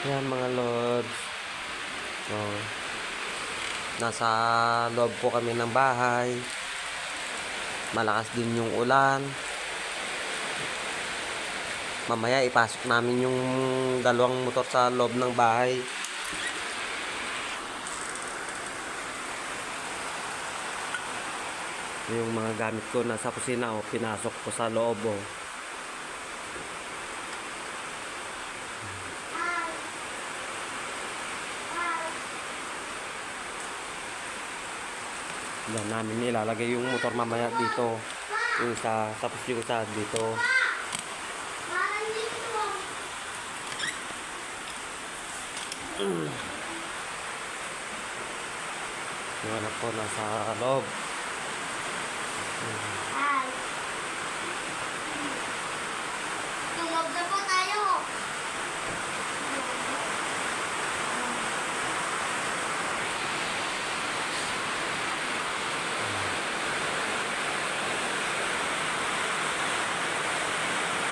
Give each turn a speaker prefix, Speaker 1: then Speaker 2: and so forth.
Speaker 1: Ayan mga lods. So, nasa loob po kami ng bahay. Malakas din yung ulan. Mamaya ipasok namin yung dalawang motor sa loob ng bahay. Yung mga gamit ko nasa kusina, pinasok ko sa loob. Diyan namin ilalagay yung motor mamaya dito. Yung isa, tapos yung isa dito. Yung anak ko nasa loob.